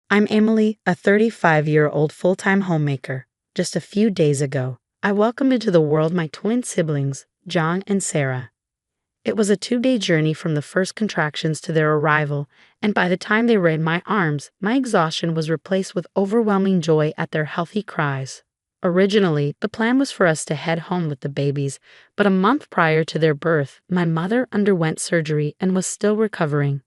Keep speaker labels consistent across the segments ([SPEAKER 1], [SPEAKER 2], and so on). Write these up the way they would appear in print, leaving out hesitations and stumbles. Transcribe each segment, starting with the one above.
[SPEAKER 1] I'm Emily, a 35-year-old full-time homemaker. Just a few days ago, I welcomed into the world my twin siblings, John and Sarah. It was a 2-day journey from the first contractions to their arrival, and by the time they were in my arms, my exhaustion was replaced with overwhelming joy at their healthy cries. Originally, the plan was for us to head home with the babies, but a month prior to their birth, my mother underwent surgery and was still recovering.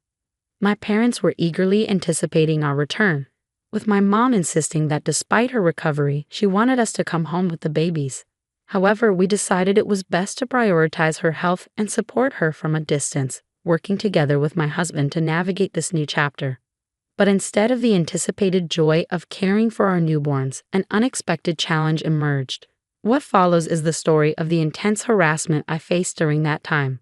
[SPEAKER 1] My parents were eagerly anticipating our return, with my mom insisting that despite her recovery, she wanted us to come home with the babies. However, we decided it was best to prioritize her health and support her from a distance, working together with my husband to navigate this new chapter. But instead of the anticipated joy of caring for our newborns, an unexpected challenge emerged. What follows is the story of the intense harassment I faced during that time.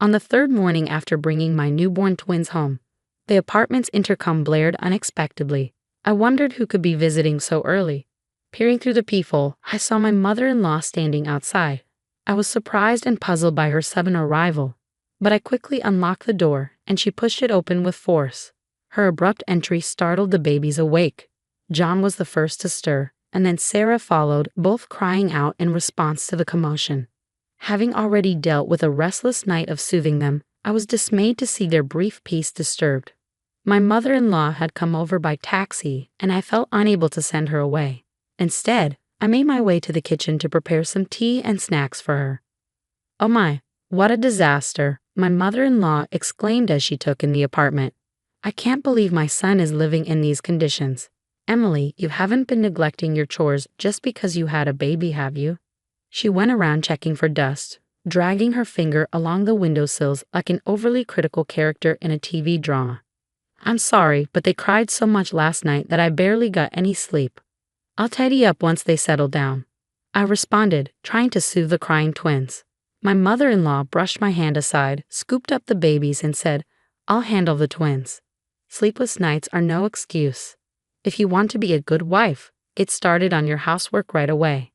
[SPEAKER 1] On the third morning after bringing my newborn twins home, the apartment's intercom blared unexpectedly. I wondered who could be visiting so early. Peering through the peephole, I saw my mother-in-law standing outside. I was surprised and puzzled by her sudden arrival, but I quickly unlocked the door, and she pushed it open with force. Her abrupt entry startled the babies awake. John was the first to stir, and then Sarah followed, both crying out in response to the commotion. Having already dealt with a restless night of soothing them, I was dismayed to see their brief peace disturbed. My mother-in-law had come over by taxi, and I felt unable to send her away. Instead, I made my way to the kitchen to prepare some tea and snacks for her. "Oh my, what a disaster," my mother-in-law exclaimed as she took in the apartment. "I can't believe my son is living in these conditions. Emily, you haven't been neglecting your chores just because you had a baby, have you?" She went around checking for dust, dragging her finger along the windowsills like an overly critical character in a TV drama. "I'm sorry, but they cried so much last night that I barely got any sleep. I'll tidy up once they settle down," I responded, trying to soothe the crying twins. My mother-in-law brushed my hand aside, scooped up the babies, and said, "I'll handle the twins." Sleepless nights are no excuse. If you want to be a good wife, get started on your housework right away.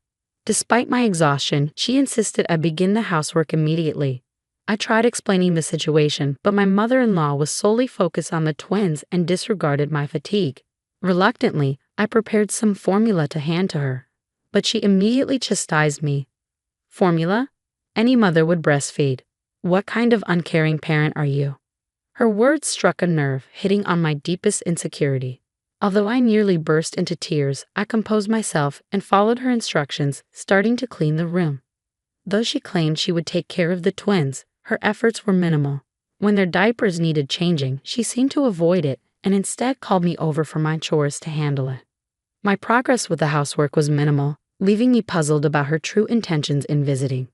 [SPEAKER 1] Despite my exhaustion, she insisted I begin the housework immediately. I tried explaining the situation, but my mother-in-law was solely focused on the twins and disregarded my fatigue. Reluctantly, I prepared some formula to hand to her, but she immediately chastised me. "Formula? Any mother would breastfeed. What kind of uncaring parent are you?" Her words struck a nerve, hitting on my deepest insecurity. Although I nearly burst into tears, I composed myself and followed her instructions, starting to clean the room. Though she claimed she would take care of the twins, her efforts were minimal. When their diapers needed changing, she seemed to avoid it and instead called me over for my chores to handle it. My progress with the housework was minimal, leaving me puzzled about her true intentions in visiting.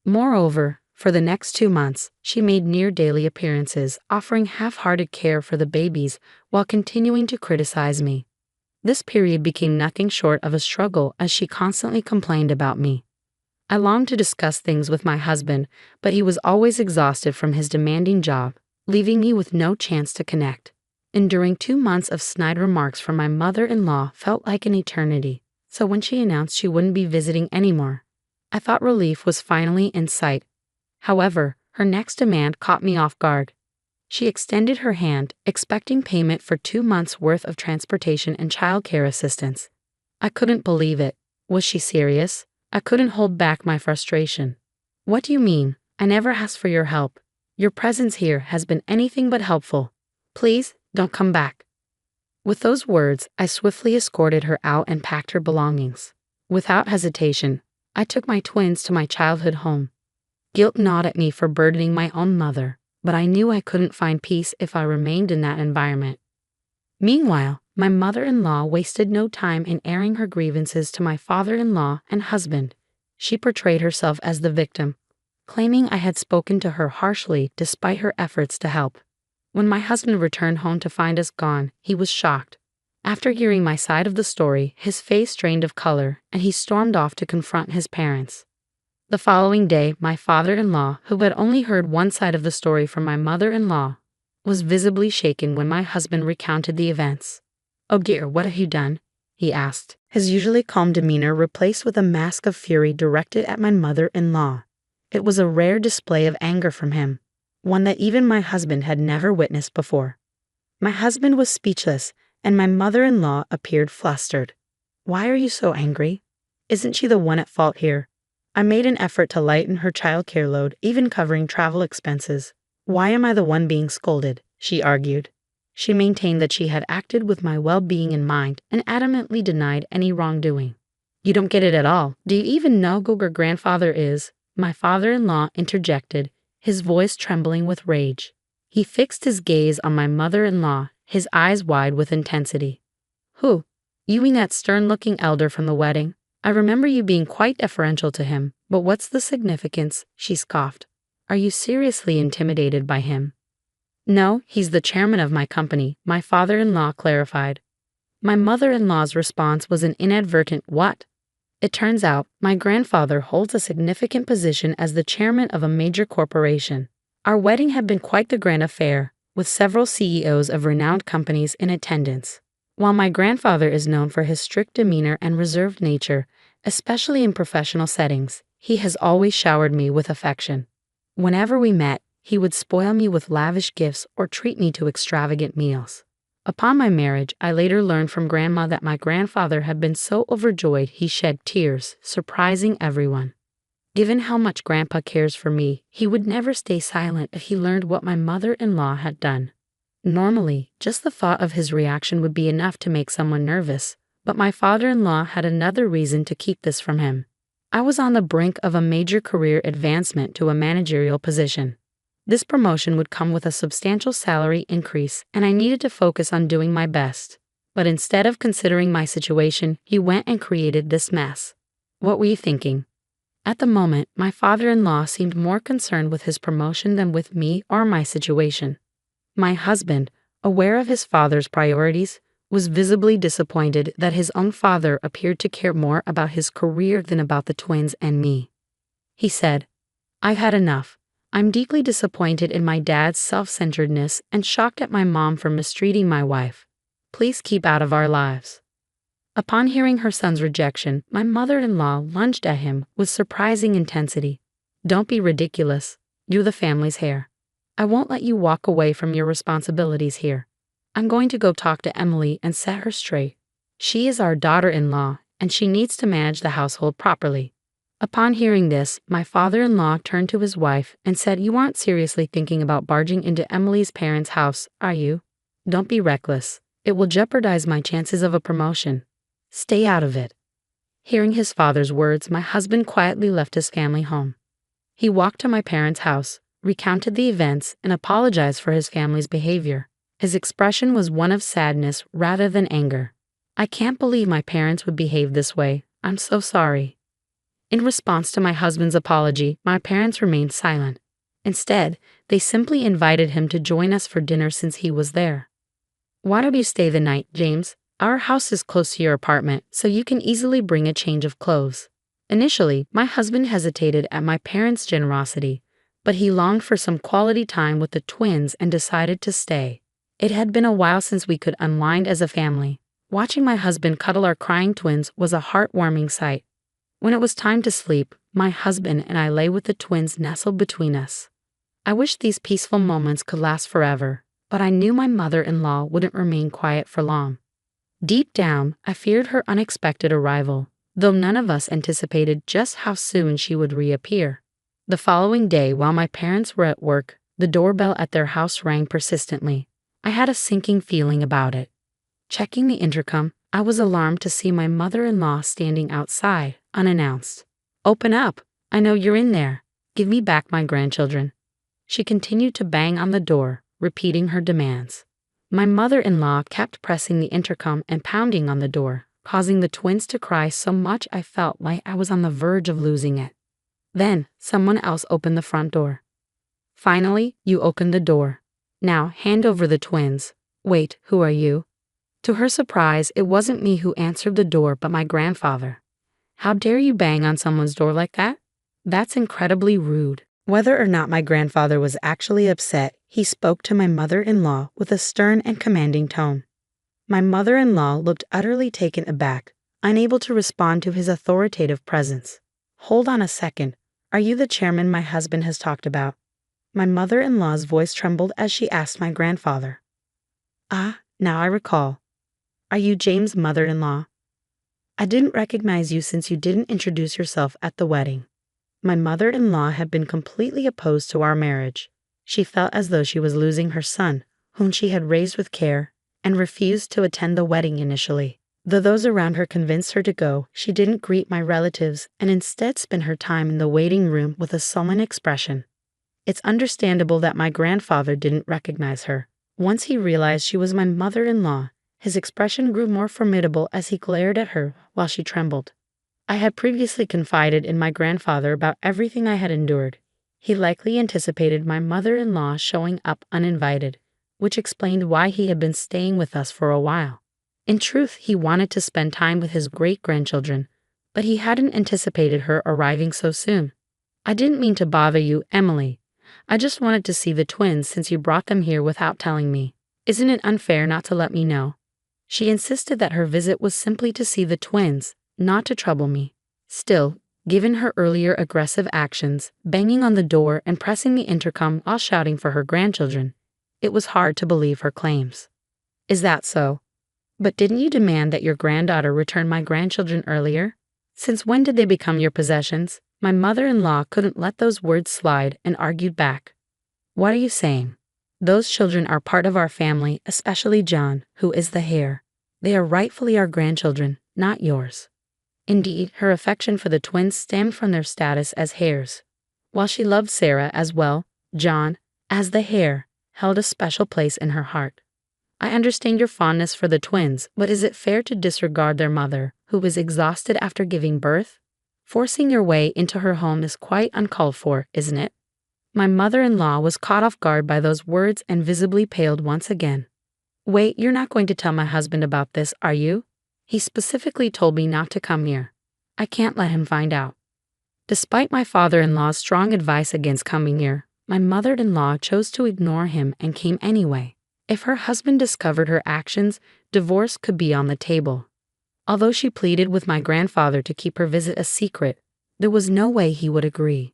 [SPEAKER 1] Moreover, for the next 2 months, she made near-daily appearances, offering half-hearted care for the babies while continuing to criticize me. This period became nothing short of a struggle as she constantly complained about me. I longed to discuss things with my husband, but he was always exhausted from his demanding job, leaving me with no chance to connect. Enduring 2 months of snide remarks from my mother-in-law felt like an eternity, so when she announced she wouldn't be visiting anymore, I thought relief was finally in sight. However, her next demand caught me off guard. She extended her hand, expecting payment for 2 months' worth of transportation and childcare assistance. I couldn't believe it. Was she serious? I couldn't hold back my frustration. "What do you mean? I never asked for your help. Your presence here has been anything but helpful. Please, don't come back." With those words, I swiftly escorted her out and packed her belongings. Without hesitation, I took my twins to my childhood home. Guilt gnawed at me for burdening my own mother, but I knew I couldn't find peace if I remained in that environment. Meanwhile, my mother-in-law wasted no time in airing her grievances to my father-in-law and husband. She portrayed herself as the victim, claiming I had spoken to her harshly despite her efforts to help. When my husband returned home to find us gone, he was shocked. After hearing my side of the story, his face drained of color, and he stormed off to confront his parents. The following day, my father-in-law, who had only heard one side of the story from my mother-in-law, was visibly shaken when my husband recounted the events. "Oh dear, what have you done?" he asked, his usually calm demeanor replaced with a mask of fury directed at my mother-in-law. It was a rare display of anger from him, one that even my husband had never witnessed before. My husband was speechless, and my mother-in-law appeared flustered. "Why are you so angry? Isn't she the one at fault here?" I made an effort to lighten her childcare load, even covering travel expenses. "Why am I the one being scolded?" she argued. She maintained that she had acted with my well-being in mind and adamantly denied any wrongdoing. "You don't get it at all. Do you even know who your grandfather is?" My father-in-law interjected, his voice trembling with rage. He fixed his gaze on my mother-in-law, his eyes wide with intensity. "Who? You mean that stern-looking elder from the wedding? I remember you being quite deferential to him, but what's the significance?" she scoffed. "Are you seriously intimidated by him?" "No, he's the chairman of my company," my father-in-law clarified. My mother-in-law's response was an inadvertent "what?" It turns out, my grandfather holds a significant position as the chairman of a major corporation. Our wedding had been quite the grand affair, with several CEOs of renowned companies in attendance. While my grandfather is known for his strict demeanor and reserved nature, especially in professional settings, he has always showered me with affection. Whenever we met, he would spoil me with lavish gifts or treat me to extravagant meals. Upon my marriage, I later learned from Grandma that my grandfather had been so overjoyed he shed tears, surprising everyone. Given how much Grandpa cares for me, he would never stay silent if he learned what my mother-in-law had done. Normally, just the thought of his reaction would be enough to make someone nervous, but my father-in-law had another reason to keep this from him. I was on the brink of a major career advancement to a managerial position. This promotion would come with a substantial salary increase, and I needed to focus on doing my best. But instead of considering my situation, he went and created this mess. What were you thinking? At the moment, my father-in-law seemed more concerned with his promotion than with me or my situation. My husband, aware of his father's priorities, was visibly disappointed that his own father appeared to care more about his career than about the twins and me. He said, "I've had enough. I'm deeply disappointed in my dad's self-centeredness and shocked at my mom for mistreating my wife. Please keep out of our lives." Upon hearing her son's rejection, my mother-in-law lunged at him with surprising intensity. "Don't be ridiculous. You're the family's heir. I won't let you walk away from your responsibilities here. I'm going to go talk to Emily and set her straight. She is our daughter-in-law, and she needs to manage the household properly." Upon hearing this, my father-in-law turned to his wife and said, "You aren't seriously thinking about barging into Emily's parents' house, are you? Don't be reckless. It will jeopardize my chances of a promotion. Stay out of it." Hearing his father's words, my husband quietly left his family home. He walked to my parents' house, recounted the events, and apologized for his family's behavior. His expression was one of sadness rather than anger. "I can't believe my parents would behave this way. I'm so sorry." In response to my husband's apology, my parents remained silent. Instead, they simply invited him to join us for dinner since he was there. "Why don't you stay the night, James? Our house is close to your apartment, so you can easily bring a change of clothes." Initially, my husband hesitated at my parents' generosity, but he longed for some quality time with the twins and decided to stay. It had been a while since we could unwind as a family. Watching my husband cuddle our crying twins was a heartwarming sight. When it was time to sleep, my husband and I lay with the twins nestled between us. I wished these peaceful moments could last forever, but I knew my mother-in-law wouldn't remain quiet for long. Deep down, I feared her unexpected arrival, though none of us anticipated just how soon she would reappear. The following day, while my parents were at work, the doorbell at their house rang persistently. I had a sinking feeling about it. Checking the intercom, I was alarmed to see my mother-in-law standing outside, unannounced. "Open up. I know you're in there. Give me back my grandchildren." She continued to bang on the door, repeating her demands. My mother-in-law kept pressing the intercom and pounding on the door, causing the twins to cry so much I felt like I was on the verge of losing it. Then, someone else opened the front door. "Finally, you opened the door. Now, hand over the twins. Wait, who are you?" To her surprise, it wasn't me who answered the door but my grandfather. "How dare you bang on someone's door like that? That's incredibly rude." Whether or not my grandfather was actually upset, he spoke to my mother-in-law with a stern and commanding tone. My mother-in-law looked utterly taken aback, unable to respond to his authoritative presence. "Hold on a second. Are you the chairman my husband has talked about?" My mother-in-law's voice trembled as she asked my grandfather. "Ah, now I recall. Are you James' mother-in-law? I didn't recognize you since you didn't introduce yourself at the wedding. My mother-in-law had been completely opposed to our marriage. She felt as though she was losing her son, whom she had raised with care, and refused to attend the wedding initially. Though those around her convinced her to go, she didn't greet my relatives and instead spent her time in the waiting room with a sullen expression. It's understandable that my grandfather didn't recognize her. Once he realized she was my mother-in-law, his expression grew more formidable as he glared at her while she trembled. I had previously confided in my grandfather about everything I had endured. He likely anticipated my mother-in-law showing up uninvited, which explained why he had been staying with us for a while. In truth, he wanted to spend time with his great-grandchildren, but he hadn't anticipated her arriving so soon. I didn't mean to bother you, Emily. I just wanted to see the twins since you brought them here without telling me. Isn't it unfair not to let me know? She insisted that her visit was simply to see the twins, not to trouble me. Still, given her earlier aggressive actions, banging on the door and pressing the intercom while shouting for her grandchildren, it was hard to believe her claims. Is that so? But didn't you demand that your granddaughter return my grandchildren earlier? Since when did they become your possessions? My mother-in-law couldn't let those words slide and argued back. What are you saying? Those children are part of our family, especially John, who is the heir. They are rightfully our grandchildren, not yours. Indeed, her affection for the twins stemmed from their status as heirs. While she loved Sarah as well, John, as the heir, held a special place in her heart. I understand your fondness for the twins, but is it fair to disregard their mother, who is exhausted after giving birth? Forcing your way into her home is quite uncalled for, isn't it? My mother-in-law was caught off guard by those words and visibly paled once again. Wait, you're not going to tell my husband about this, are you? He specifically told me not to come here. I can't let him find out. Despite my father-in-law's strong advice against coming here, my mother-in-law chose to ignore him and came anyway. If her husband discovered her actions, divorce could be on the table. Although she pleaded with my grandfather to keep her visit a secret, there was no way he would agree.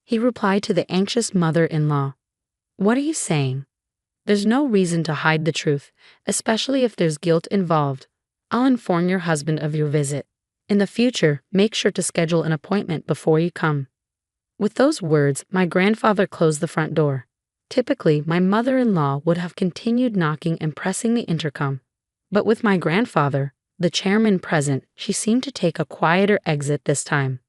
[SPEAKER 1] He replied to the anxious mother-in-law, "What are you saying? There's no reason to hide the truth, especially if there's guilt involved. I'll inform your husband of your visit. In the future, make sure to schedule an appointment before you come." With those words, my grandfather closed the front door. Typically, my mother-in-law would have continued knocking and pressing the intercom. But with my grandfather, the chairman present, she seemed to take a quieter exit this time.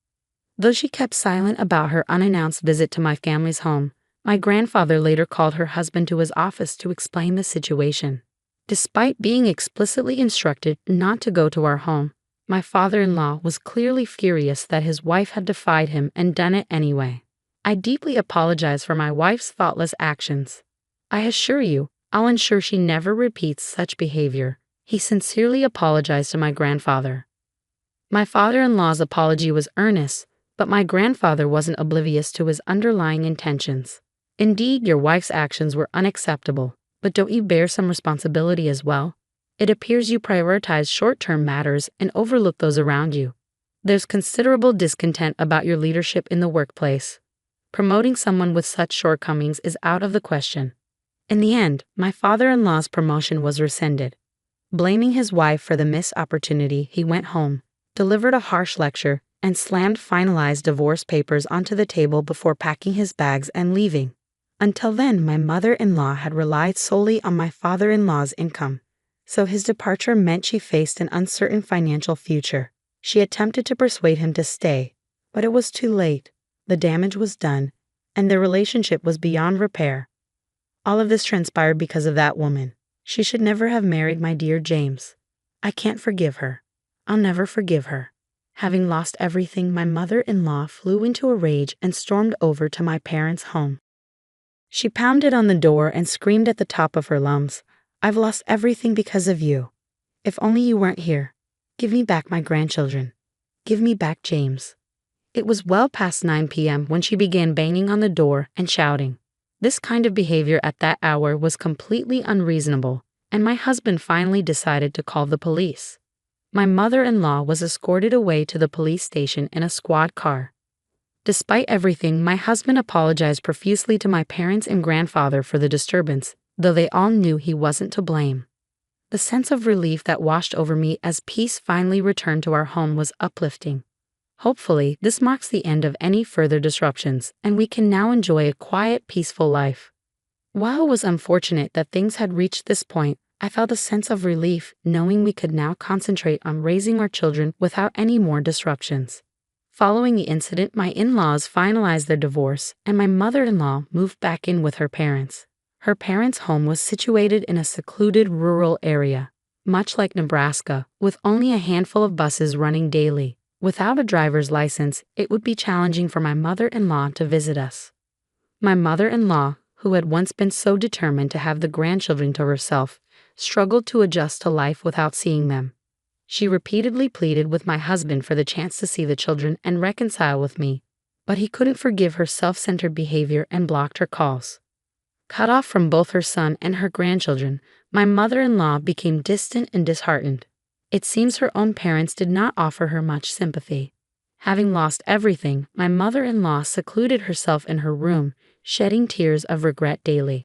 [SPEAKER 1] Though she kept silent about her unannounced visit to my family's home, my grandfather later called her husband to his office to explain the situation. Despite being explicitly instructed not to go to our home, my father-in-law was clearly furious that his wife had defied him and done it anyway. I deeply apologize for my wife's thoughtless actions. I assure you, I'll ensure she never repeats such behavior. He sincerely apologized to my grandfather. My father-in-law's apology was earnest, but my grandfather wasn't oblivious to his underlying intentions. Indeed, your wife's actions were unacceptable, but don't you bear some responsibility as well? It appears you prioritize short-term matters and overlook those around you. There's considerable discontent about your leadership in the workplace. Promoting someone with such shortcomings is out of the question. In the end, my father-in-law's promotion was rescinded. Blaming his wife for the missed opportunity, he went home, delivered a harsh lecture, and slammed finalized divorce papers onto the table before packing his bags and leaving. Until then, my mother-in-law had relied solely on my father-in-law's income, so his departure meant she faced an uncertain financial future. She attempted to persuade him to stay, but it was too late. The damage was done, and their relationship was beyond repair. All of this transpired because of that woman. She should never have married my dear James. I can't forgive her. I'll never forgive her. Having lost everything, my mother-in-law flew into a rage and stormed over to my parents' home. She pounded on the door and screamed at the top of her lungs, "I've lost everything because of you. If only you weren't here. Give me back my grandchildren. Give me back James." It was well past 9 p.m. when she began banging on the door and shouting. This kind of behavior at that hour was completely unreasonable, and my husband finally decided to call the police. My mother-in-law was escorted away to the police station in a squad car. Despite everything, my husband apologized profusely to my parents and grandfather for the disturbance, though they all knew he wasn't to blame. The sense of relief that washed over me as peace finally returned to our home was uplifting. Hopefully, this marks the end of any further disruptions, and we can now enjoy a quiet, peaceful life. While it was unfortunate that things had reached this point, I felt a sense of relief knowing we could now concentrate on raising our children without any more disruptions. Following the incident, my in-laws finalized their divorce, and my mother-in-law moved back in with her parents. Her parents' home was situated in a secluded rural area, much like Nebraska, with only a handful of buses running daily. Without a driver's license, it would be challenging for my mother-in-law to visit us. My mother-in-law, who had once been so determined to have the grandchildren to herself, struggled to adjust to life without seeing them. She repeatedly pleaded with my husband for the chance to see the children and reconcile with me, but he couldn't forgive her self-centered behavior and blocked her calls. Cut off from both her son and her grandchildren, my mother-in-law became distant and disheartened. It seems her own parents did not offer her much sympathy. Having lost everything, my mother-in-law secluded herself in her room, shedding tears of regret daily.